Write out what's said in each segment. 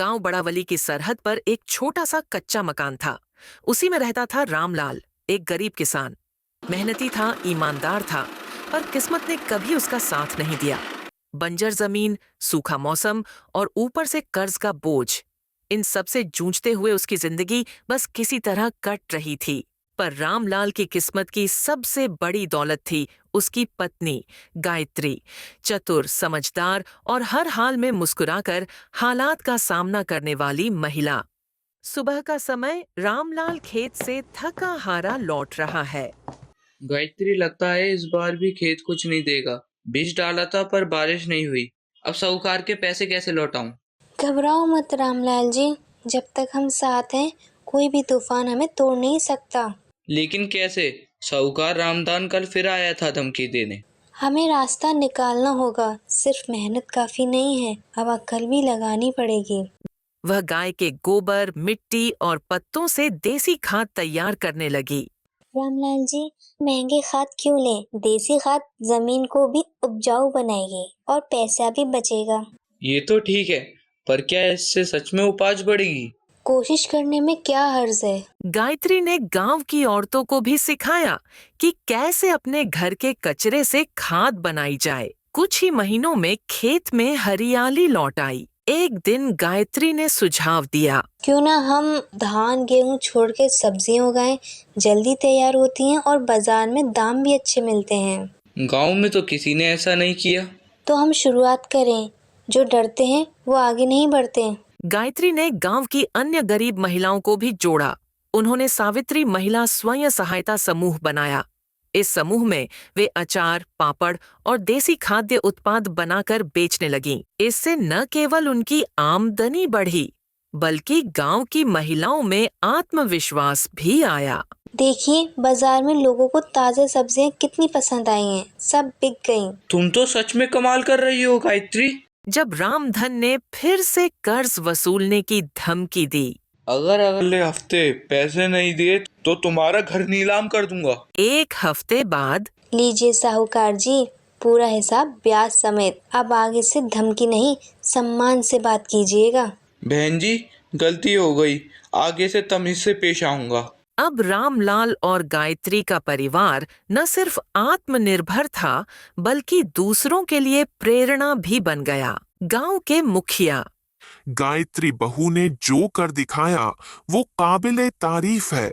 गांव बड़ावली की सरहद पर एक छोटा सा कच्चा मकान था। उसी में रहता था रामलाल, एक गरीब किसान। मेहनती था, ईमानदार था, पर किस्मत ने कभी उसका साथ नहीं दिया। बंजर जमीन, सूखा मौसम और ऊपर से कर्ज का बोझ, इन सब से जूझते हुए उसकी जिंदगी बस किसी तरह कट रही थी। पर रामलाल की किस्मत की सबसे बड़ी दौलत थी उसकी पत्नी गायत्री, चतुर, समझदार और हर हाल में मुस्कुराकर हालात का सामना करने वाली महिला। सुबह का समय, रामलाल खेत से थका हारा लौट रहा है। गायत्री, लगता है इस बार भी खेत कुछ नहीं देगा। बीज डाला था पर बारिश नहीं हुई। अब साहूकार के पैसे कैसे लौटाऊं? घबराओ मत रामलाल जी, जब तक हम साथ हैं कोई भी तूफान हमें तोड़ नहीं सकता। लेकिन कैसे? साहूकार रामदान कल फिर आया था धमकी देने। हमें रास्ता निकालना होगा, सिर्फ मेहनत काफी नहीं है, अब अक्ल भी लगानी पड़ेगी। वह गाय के गोबर, मिट्टी और पत्तों से देसी खाद तैयार करने लगी। रामलाल जी, महंगे खाद क्यों लें? देसी खाद जमीन को भी उपजाऊ बनाएगी और पैसा भी बचेगा। ये तो ठीक है, पर क्या इससे सच में उपज बढ़ेगी? कोशिश करने में क्या हर्ज है। गायत्री ने गांव की औरतों को भी सिखाया कि कैसे अपने घर के कचरे से खाद बनाई जाए। कुछ ही महीनों में खेत में हरियाली लौट आई। एक दिन गायत्री ने सुझाव दिया, क्यों ना हम धान गेहूं छोड़ के सब्जियां उगाएं, जल्दी तैयार होती हैं और बाजार में दाम भी अच्छे मिलते हैं। गांव में तो किसी ने ऐसा नहीं किया। तो हम शुरुआत करें, जो डरते हैं वो आगे नहीं बढ़ते। गायत्री ने गांव की अन्य गरीब महिलाओं को भी जोड़ा। उन्होंने सावित्री महिला स्वयं सहायता समूह बनाया। इस समूह में वे अचार, पापड़ और देसी खाद्य उत्पाद बनाकर बेचने लगीं। इससे न केवल उनकी आमदनी बढ़ी, बल्कि गांव की महिलाओं में आत्मविश्वास भी आया। देखिए, बाजार में लोगों को ताजा सब्जियां कितनी पसंद आई हैं, सब बिक गईं। तुम तो सच में कमाल कर रही हो गायत्री। जब रामधन ने फिर से कर्ज वसूलने की धमकी दी, अगर अगले हफ्ते पैसे नहीं दिए तो तुम्हारा घर नीलाम कर दूंगा। एक हफ्ते बाद, लीजिए साहूकार जी, पूरा हिसाब ब्याज समेत। अब आगे से धमकी नहीं, सम्मान से बात कीजिएगा। बहन जी, गलती हो गई, आगे से तमीज से पेश आऊंगा। अब रामलाल और गायत्री का परिवार न सिर्फ आत्मनिर्भर था, बल्कि दूसरों के लिए प्रेरणा भी बन गया। गांव के मुखिया, गायत्री बहू ने जो कर दिखाया वो काबिले तारीफ है।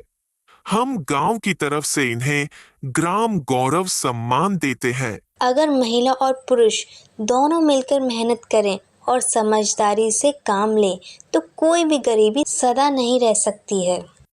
हम गांव की तरफ से इन्हें ग्राम गौरव सम्मान देते हैं। अगर महिला और पुरुष दोनों मिलकर मेहनत करें और समझदारी से काम लें, तो कोई भी गरीबी सदा नहीं रह सकती है।